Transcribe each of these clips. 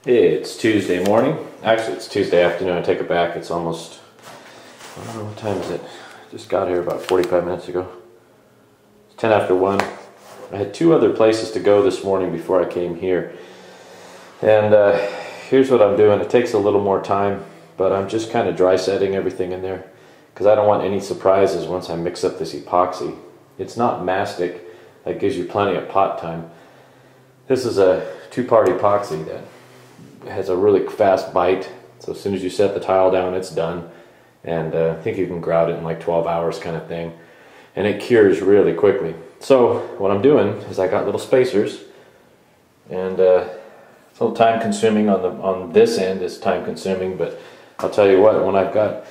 It's Tuesday morning. Actually, it's Tuesday afternoon. I take it back. It's almost, I don't know, what time is it? Just got here about 45 minutes ago. It's 10 after 1. I had two other places to go this morning before I came here. And here's what I'm doing. It takes a little more time, but I'm just kind of dry setting everything in there because I don't want any surprises once I mix up this epoxy. It's not mastic. That gives you plenty of pot time. This is a two-part epoxy that has a really fast bite, so as soon as you set the tile down, it's done. And I think you can grout it in like 12 hours kind of thing, and it cures really quickly. So what I'm doing is I got little spacers, and it's a little time consuming on this end. It's time consuming, but I'll tell you what, when I've got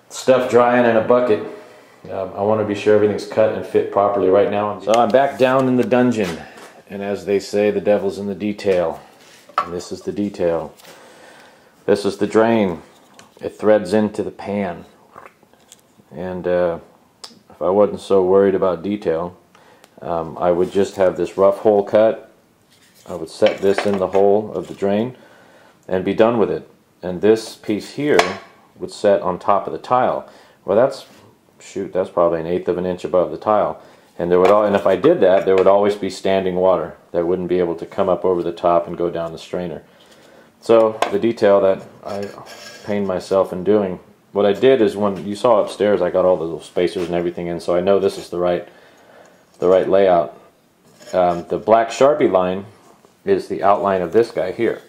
stuff drying in a bucket, I want to be sure everything's cut and fit properly right now. So I'm back down in the dungeon, and as they say, the devil's in the detail. And this is the detail. This is the drain. It threads into the pan. And if I wasn't so worried about detail, I would just have this rough hole cut. I would set this in the hole of the drain and be done with it. And this piece here would set on top of the tile. Well, that's probably 1/8 of an inch above the tile. And if I did that, there would always be standing water that wouldn't be able to come up over the top and go down the strainer. So the detail that I pained myself in doing, what I did is, when you saw upstairs, I got all the little spacers and everything in, so I know this is the right layout. The black Sharpie line is the outline of this guy here.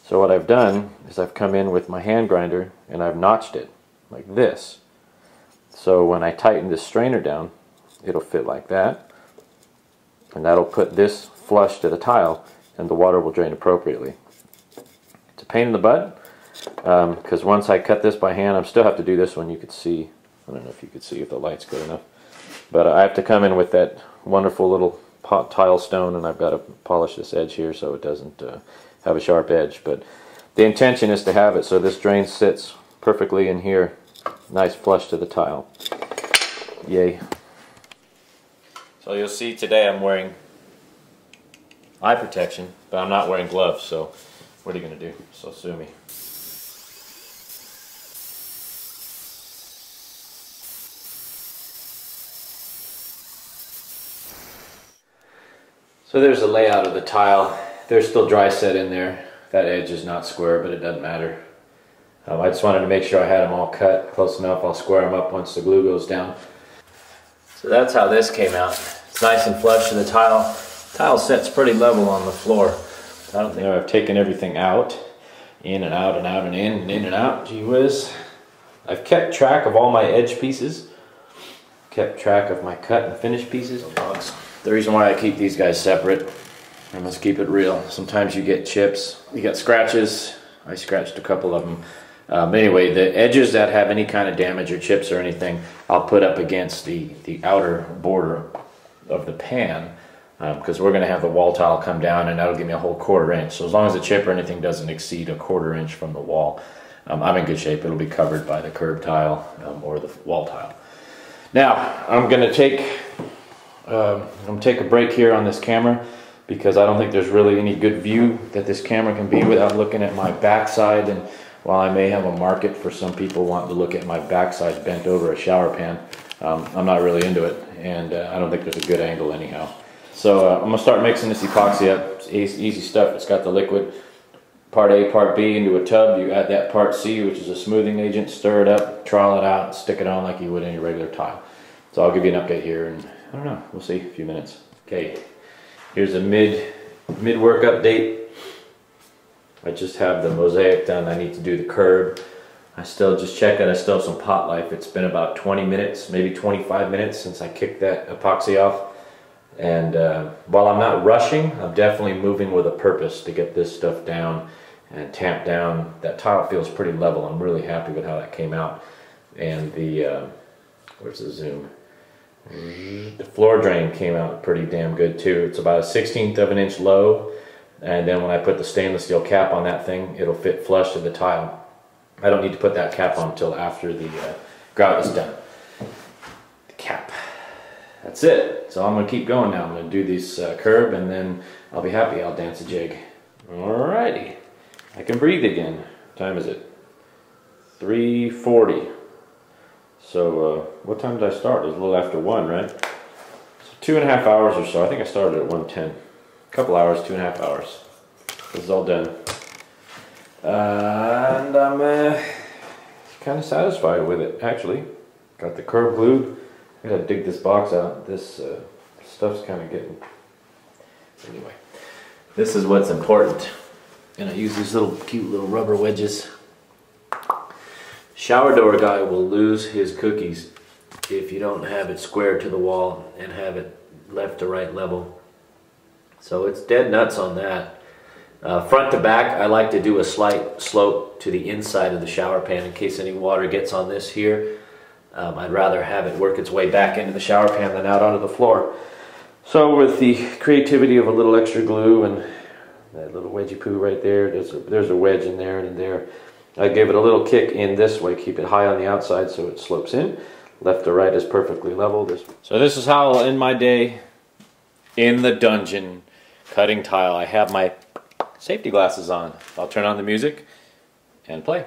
So what I've done is I've come in with my hand grinder and I've notched it like this. So when I tighten this strainer down, it'll fit like that, and that'll put this flush to the tile, and the water will drain appropriately. It's a pain in the butt, because once I cut this by hand, I still have to do this one. You could see, I don't know if you could see if the light's good enough, but I have to come in with that wonderful little tile stone, and I've got to polish this edge here so it doesn't have a sharp edge. But the intention is to have it so this drain sits perfectly in here, nice flush to the tile. Yay. So you'll see today I'm wearing eye protection, but I'm not wearing gloves, so what are you going to do? So sue me. So there's the layout of the tile. There's still dry set in there. That edge is not square, but it doesn't matter. I just wanted to make sure I had them all cut close enough. I'll square them up once the glue goes down. So that's how this came out. It's nice and flush to the tile. Tile sets pretty level on the floor. I don't think I've taken everything out. In and out and out and in and in and out. Gee whiz. I've kept track of all my edge pieces. Kept track of my cut and finish pieces. The reason why I keep these guys separate, I must keep it real. Sometimes you get chips, you get scratches. I scratched a couple of them. Anyway, the edges that have any kind of damage or chips or anything, I'll put up against the outer border of the pan, because we're going to have the wall tile come down, and that'll give me a whole 1/4 inch. So as long as the chip or anything doesn't exceed a 1/4 inch from the wall, I'm in good shape. It'll be covered by the curb tile or the wall tile. Now I'm going to take a break here on this camera, because I don't think there's really any good view that this camera can be without looking at my backside. And while I may have a market for some people wanting to look at my backside bent over a shower pan, I'm not really into it, and I don't think there's a good angle anyhow. So I'm going to start mixing this epoxy up. It's easy stuff. It's got the liquid part A, part B into a tub. You add that part C, which is a smoothing agent, stir it up, trowel it out, and stick it on like you would any regular tile. So I'll give you an update here, and I don't know, we'll see, a few minutes. Okay, here's a mid-work update. I just have the mosaic done. I need to do the curb. I still just checked that I still have some pot life. It's been about 20 minutes, maybe 25 minutes since I kicked that epoxy off. And while I'm not rushing, I'm definitely moving with a purpose to get this stuff down and tamp down. That tile feels pretty level. I'm really happy with how that came out. And the, where's the zoom? The floor drain came out pretty damn good too. It's about a 1/16 of an inch low, and then when I put the stainless steel cap on that thing, it'll fit flush to the tile. I don't need to put that cap on until after the grout is done. The cap. That's it. So I'm going to keep going now. I'm going to do this curb, and then I'll be happy. I'll dance a jig. Alrighty, I can breathe again. What time is it? 3:40. So what time did I start? It was a little after 1, right? So 2.5 hours or so. I think I started at 1:10. A couple hours, 2.5 hours. This is all done. And I'm kind of satisfied with it, actually. Got the curb glued. I gotta dig this box out. This stuff's kind of getting... Anyway, this is what's important. And I use these little cute little rubber wedges. Shower door guy will lose his cookies if you don't have it square to the wall and have it left to right level. So it's dead nuts on that. Front to back, I like to do a slight slope to the inside of the shower pan in case any water gets on this here. I'd rather have it work its way back into the shower pan than out onto the floor. So with the creativity of a little extra glue and that little wedgie poo right there, there's a wedge in there and in there. I gave it a little kick in this way, keep it high on the outside so it slopes in. Left to right is perfectly level. So this is how I'll end my day in the dungeon cutting tile. I have my safety glasses on. I'll turn on the music and play.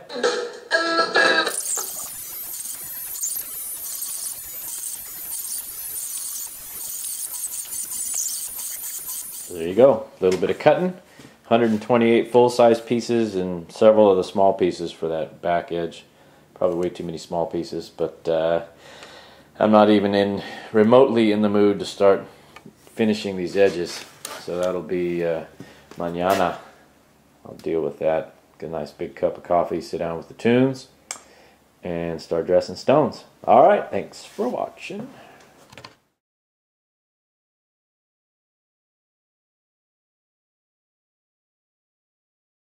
So there you go, a little bit of cutting. 128 full-size pieces and several of the small pieces for that back edge. Probably way too many small pieces, but I'm not even remotely in the mood to start finishing these edges. So that'll be mañana. I'll deal with that. Get a nice big cup of coffee, sit down with the tunes, and start dressing stones. Alright, thanks for watching.